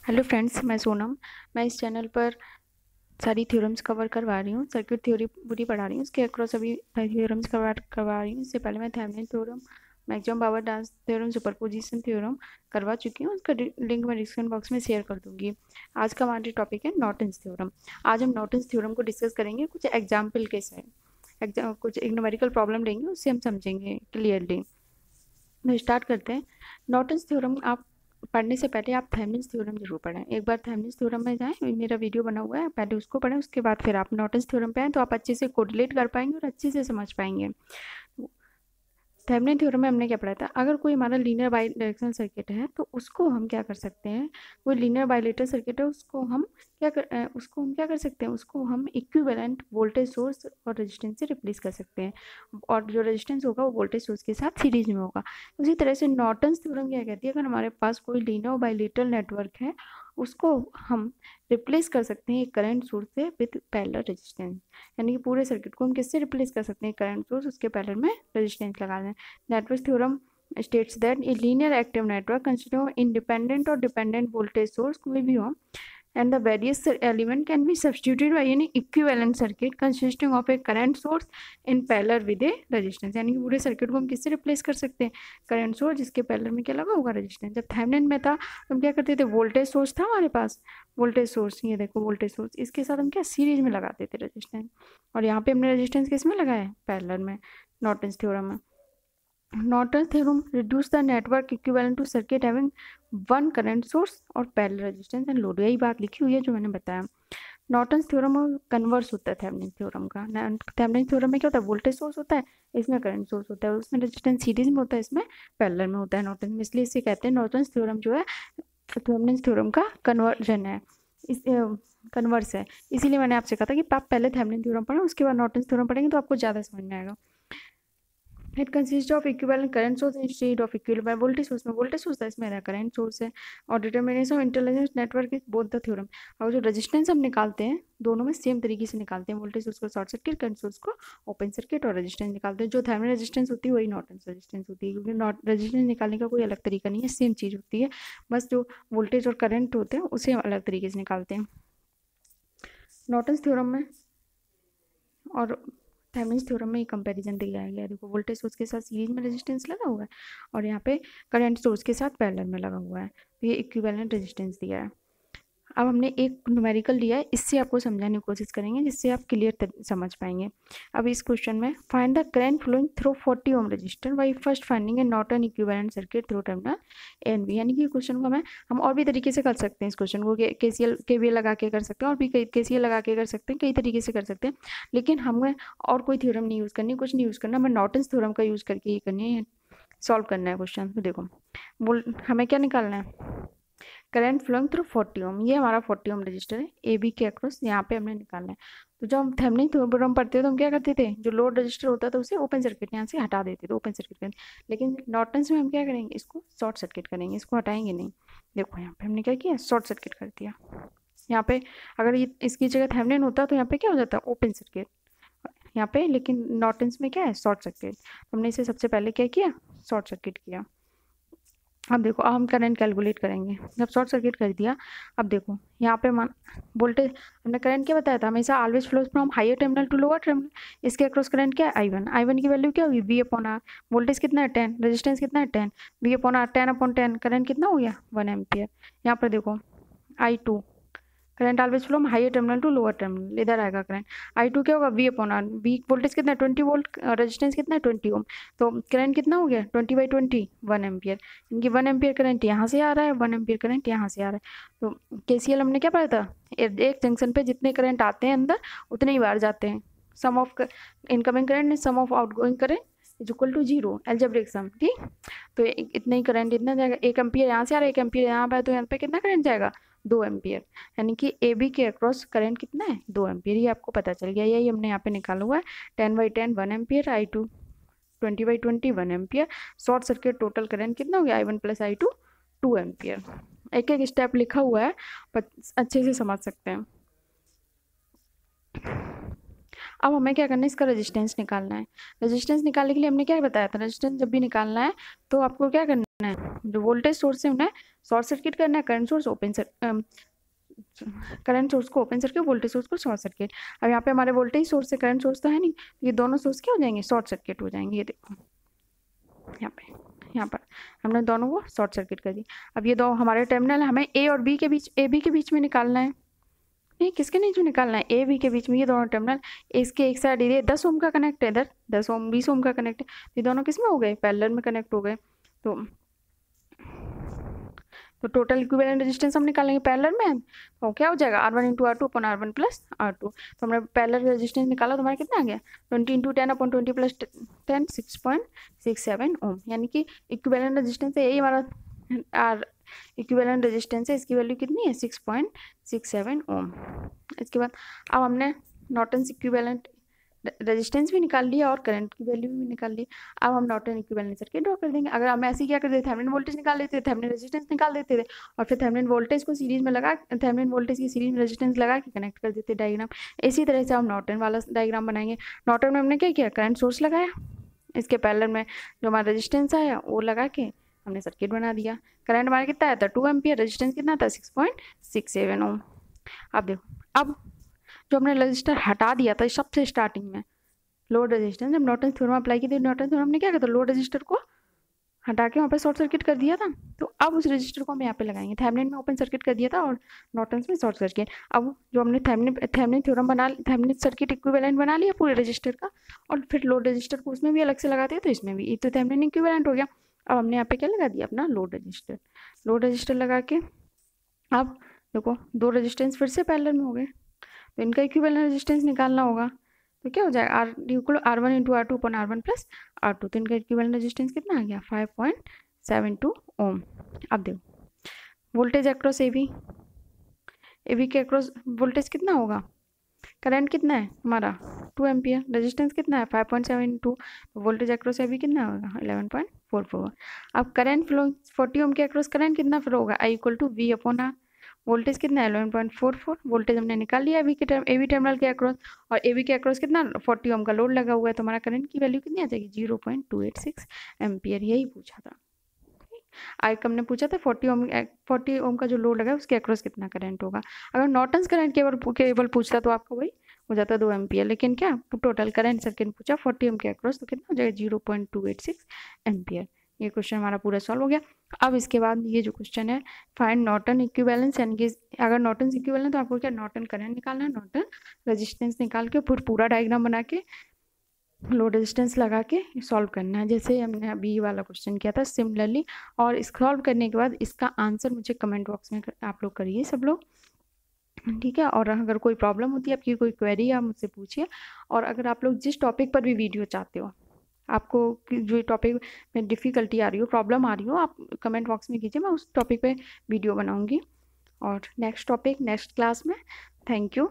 Hello friends, मैं सोनम। मैं इस चैनल पर सारी थ्योरम्स कवर करवा रही हूँ। सर्किट थ्योरी पूरी पढ़ा रही हूँ, उसके अक्रॉस अभी थ्योरम्स करवा रही हूँ। इससे पहले मैं Thevenin theorem, maximum power transfer theorem, superposition theorem करवा चुकी हूँ। उसका लिंक मैं डिस्क्रिप्शन बॉक्स में शेयर कर दूंगी। आज का हमारा टॉपिक है नॉर्टन्स थ्योरम। आज हम नॉर्टन्स थ्योरम को डिस्कस करेंगे कुछ एग्जाम्पल के साथ। कुछ एक न्यूमेरिकल प्रॉब्लम लेंगे, उससे हम समझेंगे क्लियरली। तो स्टार्ट करते हैं। नॉर्टन्स थ्योरम आप पढ़ने से पहले आप थेवेनिन्स थ्योरम जरूर पढ़ें। एक बार थेवेनिन्स थ्योरम में जाएं, मेरा वीडियो बना हुआ है, पहले उसको पढ़ें, उसके बाद फिर आप नॉर्टन्स थ्योरम पे आएँ तो आप अच्छे से कोरिलेट कर पाएंगे और अच्छे से समझ पाएंगे। थेवेनिन थ्योरम में हमने क्या पढ़ा था, अगर कोई हमारा लीनियर बाई डायरेक्शनल सर्किट है तो उसको हम क्या कर सकते हैं, कोई लीनियर बाइलेटरल सर्किट है उसको हम क्या कर सकते हैं, उसको हम इक्विवेलेंट वोल्टेज सोर्स और रेजिस्टेंस से रिप्लेस कर सकते हैं, और जो रेजिस्टेंस होगा वो वोल्टेज सोर्स के साथ सीरीज में होगा। उसी तरह से नॉर्टन्स थ्योरम क्या कहती है, अगर हमारे पास कोई लीनियर बाइलेटरल नेटवर्क है उसको हम रिप्लेस कर सकते हैं एक करंट सोर्स से विद पैरेलल रेजिस्टेंस। यानी कि पूरे सर्किट को हम किससे रिप्लेस कर सकते हैं, करंट सोर्स, उसके पैरेलल में रेजिस्टेंस लगा दें। Network theorem states that a linear active network consisting of independent or dependent voltage source कोई भी हो, and the various element can be substituted by any equivalent circuit consisting of a current source in parallel with a resistance। यानी कि पूरे circuit को हम किससे replace कर सकते हैं, करंट सोर्स जिसके पैरेलल में क्या लगा होगा, रेजिस्टेंस। जब थेवेनिन में था तो हम क्या करते थे, वोल्टेज सोर्स था हमारे पास, वोल्टेज सोर्स, ये देखो वोल्टेज सोर्स, इसके साथ हम क्या सीरीज में लगाते थे रेजिस्टेंस, और यहाँ पे हमने रेजिस्टेंस किस में लगाया है, पैरेलल में, नॉर्टन्स थ्योरम में। Norton's theorem reduce the network equivalent to circuit having one current source और parallel resistance and load। यही बात लिखी हुई है जो मैंने बताया। नॉर्टन्स थ्योरम कन्वर्स होता है थेवेनिन थ्योरम का। थेवेनिन थ्योरम में क्या होता है, वोल्टेज सोर्स होता है, इसमें करंट सोर्स होता है, उसमें रेजिस्टेंस सीरीज में होता है, इसमें पैरेलल में होता है नॉर्टन में। इसलिए इसे कहते हैं नॉर्टन्स थ्योरम जो है थेवेनिन थ्योरम का कन्वर्जन है, इस कन्वर्स है। इसीलिए मैंने आपसे कहा था कि आप पहले थेवेनिन थ्योरम पढ़ें, उसके बाद नॉर्टन्स थ्योरम पढ़ेंगे तो आपको ज़्यादा समझ में आएगा। It consist of equivalent current source instead of equivalent voltage source. में वोल्टेज सोर्स है, इसमें करंट सोर्स है, और determination of intelligence network is both the theorem. और जो रेजिस्टेंस हम निकालते हैं दोनों में सेम तरीके से निकालते हैं, वोल्टेज सोर्स को शॉर्ट सर्किट, करंट सोर्स को ओपन सर्किट, और रेजिस्टेंस निकालते हैं। जो थेवेनिन रेजिस्टेंस होती है वही नॉर्टन रेजिस्टेंस होती है, क्योंकि रेजिस्टेंस निकालने का कोई अलग तरीका नहीं है, सेम चीज़ होती है, बस जो वोल्टेज और करंट होते हैं उसे हम अलग तरीके से निकालते हैं। नॉर्टन्स थ्योरम में और थेवेनिन थ्योरम में कंपैरिजन दिया गया है। देखो वोल्टेज सोर्स के साथ सीरीज में रेजिस्टेंस लगा हुआ है और यहाँ पे करंट सोर्स के साथ पैरेलल में लगा हुआ है, तो ये इक्विवेलेंट रेजिस्टेंस दिया है। अब हमने एक न्यूमेरिकल लिया है, इससे आपको समझाने की कोशिश करेंगे जिससे आप क्लियर समझ पाएंगे। अब इस क्वेश्चन में find the current flowing through 40 ohm resistor by first finding a Norton equivalent circuit through terminal A and B. यानी कि क्वेश्चन को हम और भी तरीके से कर सकते हैं, इस क्वेश्चन को केसीएल लगा के कर सकते हैं, और भी केसीएल लगा के कर सकते हैं, कई तरीके से कर सकते हैं, लेकिन हमें और कोई थ्योरम नहीं यूज़ करनी, कुछ नहीं यूज़ करना, हमें नॉर्टन्स थ्योरम का यूज़ करके ये करनी है, सॉल्व करना है क्वेश्चन। तो देखो हमें क्या निकालना है, करंट फ्लोइंग थ्रू 40 ओम, ये हमारा 40 ओम रजिस्टर है ए बी के अक्रॉस, यहाँ पे हमने निकालना है। तो जब हम थेवेनिन थ्योरम पढ़ते थे तो हम क्या करते थे, जो लोड रजिस्टर होता था उसे ओपन सर्किट यहाँ से हटा देते थे, ओपन सर्किट करेंगे, लेकिन नॉर्टन्स में हम क्या करेंगे, इसको शॉर्ट सर्किट करेंगे, इसको हटाएंगे नहीं। देखो यहाँ पे हमने क्या किया, शॉर्ट सर्किट कर दिया। यहाँ पे अगर ये इसकी जगह थेवेनिन होता तो यहाँ पे क्या हो जाता, ओपन सर्किट यहाँ पे, लेकिन नॉर्टन्स में क्या है, शॉर्ट सर्किट। हमने इसे सबसे पहले क्या किया, शॉर्ट सर्किट किया। अब देखो अब हम करंट कैलकुलेट करेंगे, जब शॉर्ट सर्किट कर दिया। अब देखो यहाँ पे मान वोल्टेज, हमने करंट क्या बताया था, हमेशा always flows from higher terminal to lower terminal. इसके अक्रॉस करंट क्या है, आई वन की वैल्यू क्या होगी, वी अपॉन आर। वोल्टेज कितना है 10, रेजिस्टेंस कितना है 10, वी अपॉन आर, 10/10, करंट कितना हो गया 1 एम्पियर। यहाँ पर देखो I2, current always flow higher terminal to lower terminal, इधर आएगा करंट। I2 क्या होगा, V upon R, V voltage कितना है 20 वोल्ट, रेजिस्टेंस कितना है 20 ओम, तो करंट कितना हो गया 20/20, 1 एम्पियर। इनकी 1 एम्पियर करंट यहाँ से आ रहा है, 1 एम्पियर करंट यहाँ से आ रहा है। तो केसीएल हमने क्या पढ़ा था, एक जंक्शन पे जितने करंट आते हैं अंदर उतने ही बाहर जाते हैं, sum of incoming current sum of outgoing current is equal to 0, algebraic sum, ठीक। तो इतना ही करंट इतना जाएगा, 1 एम्पियर यहाँ से आ रहा है, 1 एम्पियर यहाँ पे, तो यहाँ पे कितना करंट जाएगा 2 एम्पियर। यानी कि ए बी के अक्रॉस करंट कितना है 2 एम्पियर, ये आपको पता चल गया, यही हमने यहाँ पे निकाला हुआ है। 10/10 1 ampere, I2 20/20 1 ampere, short circuit total current कितना हो गया I1 + I2 2 एम्पियर। एक एक स्टेप लिखा हुआ है, अच्छे से समझ सकते हैं। अब हमें क्या करना है, इसका रेजिस्टेंस निकालना है। रेजिस्टेंस निकालने के लिए हमने क्या बताया था, रेजिस्टेंस जब भी निकालना है तो आपको क्या करना है, है, जो वोल्टेज सोर्स है उन्हें शॉर्ट सर्किट करना है, करंट सोर्स करंट सोर्स को ओपन सर्किट, वोल्टेज सोर्स को शॉर्ट सर्किट। अब यहाँ पे हमारे वोल्टेज सोर्स से करंट सोर्स तो है नहीं, ये दोनों सोर्स क्या हो जाएंगे, शॉर्ट सर्किट हो जाएंगे। ये देखो यहाँ पर हमने दोनों को शॉर्ट सर्किट कर दिया। अब ये दो हमारे टर्मिनल हमें ए और बी के बीच, ए बी के बीच में निकालना है, नहीं किसके बीच में निकालना है, ए बी के बीच में। ये दोनों टर्मिनल, इसके एक साइड ये 10 ओम का कनेक्ट है, इधर 10 ओम 20 ओम का कनेक्ट है, ये दोनों किस में हो गए, पैरेलल में कनेक्ट हो गए। तो टोटल इक्विवेलेंट रेजिस्टेंस हम निकालेंगे पैरेलल में, तो क्या हो जाएगा R1 into R2 upon R1 plus R2। तो हमने पैरेलल रेजिस्टेंस निकाला तो हमारा कितना आ गया 20 इंटू 10 अपॉन 20 प्लस 10 6.67 ओम, यानी कि इक्विवेलेंट रेजिस्टेंस है यही हमारा आर इक्विवेलेंट रेजिस्टेंस है, इसकी वैल्यू कितनी है 6.67 ओम। इसके बाद अब हमने नॉर्टन्स इक्विवेलेंट रेजिस्टेंस भी निकाल लिया और करंट की वैल्यू भी निकाल ली। अब हम नॉर्टन इक्विवेलेंट सर्किट ड्रॉ कर देंगे। अगर हम ऐसे क्या करते थे, थेवेनिन वोल्टेज निकाल लेते थे, थेवेनिन रेजिस्टेंस निकाल देते थे और फिर थेवेनिन वोल्टेज को सीरीज में लगा, थेवेनिन वोल्टेज की सीरीज में रेजिस्टेंस लगा के कनेक्ट कर देते डायग्राम। इसी तरह से हम नॉर्टन वाला डायग्राम बनाएंगे। नॉर्टन में हमने क्या किया, करंट सोर्स लगाया, इसके पैरेलल में जो हमारा रेजिस्टेंस आया वो लगा के हमने सर्किट बना दिया। करंट हमारा कितना आया था 2 एम्पियर, रेजिस्टेंस कितना था 6.67 ओम। अब देखो, अब जो हमने रजिस्टर हटा दिया था सबसे स्टार्टिंग में, लोड रेजिस्टेंस, जब नॉर्टन थ्योरम अप्लाई की थी, नॉर्टन थ्योरम ने क्या किया था, लोड रेजिस्टर को हटा के वहाँ पे शॉर्ट सर्किट कर दिया था। तो अब उस रजिस्टर को हम यहाँ पे लगाएंगे। थेवेनिन में ओपन सर्किट कर दिया था और नॉर्टन में शॉर्ट सर्किट। अब जो हमने थेवेनिन थ्योरम बना, थेवेनिन सर्किट इक्विवेलेंट बना लिया पूरे रजिस्टर का, और फिर लोड रजिस्टर को उसमें भी अलग से लगाते हैं, तो इसमें भी ये तो थेवेनिन इक्विवेलेंट हो गया। अब हमने यहाँ पे क्या लगा दिया, अपना लोड रजिस्टर। लोड रजिस्टर लगा के अब देखो दो रजिस्टेंस फिर से पैरेलल में हो गए, तो इनका इक्विवेलेंट रेजिस्टेंस निकालना होगा। तो क्या हो जाएगा, R1 into R2 upon R1 plus R2। तो इनका इक्विवेलेंट रेजिस्टेंस कितना आ गया 5.72 ओम। अब देखो वोल्टेज अक्रॉस ए बी के अक्रॉस वोल्टेज कितना होगा, करंट कितना है हमारा 2 एम्पियर, रेजिस्टेंस कितना है 5.72, वोल्टेज अक्रॉस ए बी कितना होगा 11.44। अब करंट फ्लो 40 ओम के अक्रॉस करंट कितना फ्लो होगा, I equal to V upon R। Voltage कितना है 11.44, वोल्टेज हमने निकाल लिया ए बी टर्मिनल के अक्रॉस, और ए बी के अक्रॉस कितना 40 ओम का लोड लगा हुआ है, तो हमारा करंट की वैल्यू कितनी आ जाएगी 0.286 एम्पियर। यही पूछा था आइकम ने, पूछा था 40 ओम का जो लोड लगा उसके अक्रॉस कितना करंट होगा। अगर नॉर्टन्स करंट केवल पूछता तो आपको वही हो जाता 2 एम्पियर, लेकिन क्या टोटल करंट सर्किट पूछा 40 ओम के अक्रॉस, तो कितना हो जाएगा 0.286 एम्पियर। ये क्वेश्चन हमारा पूरा सॉल्व हो गया। अब इसके बाद ये जो क्वेश्चन है, फाइंड नॉर्टन इक्विवेलेंस, यानी कि अगर नॉर्टन इक्विवेलेंट तो आपको क्या नॉर्टन करंट निकालना है, नॉर्टन रेजिस्टेंस निकाल के फिर पूरा डायग्राम बना के लोड रेजिस्टेंस लगा के सॉल्व करना है, जैसे हमने अभी वाला क्वेश्चन किया था सिमिलरली। और इस सॉल्व करने के बाद इसका आंसर मुझे कमेंट बॉक्स में आप लोग करिए सब लोग, ठीक है। और अगर कोई प्रॉब्लम होती है, आपकी कोई क्वेरी है, आप मुझसे पूछिए। और अगर आप लोग जिस टॉपिक पर भी वीडियो चाहते हो, आपको जो टॉपिक में डिफ़िकल्टी आ रही हो, प्रॉब्लम आ रही हो, आप कमेंट बॉक्स में कीजिए, मैं उस टॉपिक पे वीडियो बनाऊंगी। और नेक्स्ट टॉपिक नेक्स्ट क्लास में। Thank you.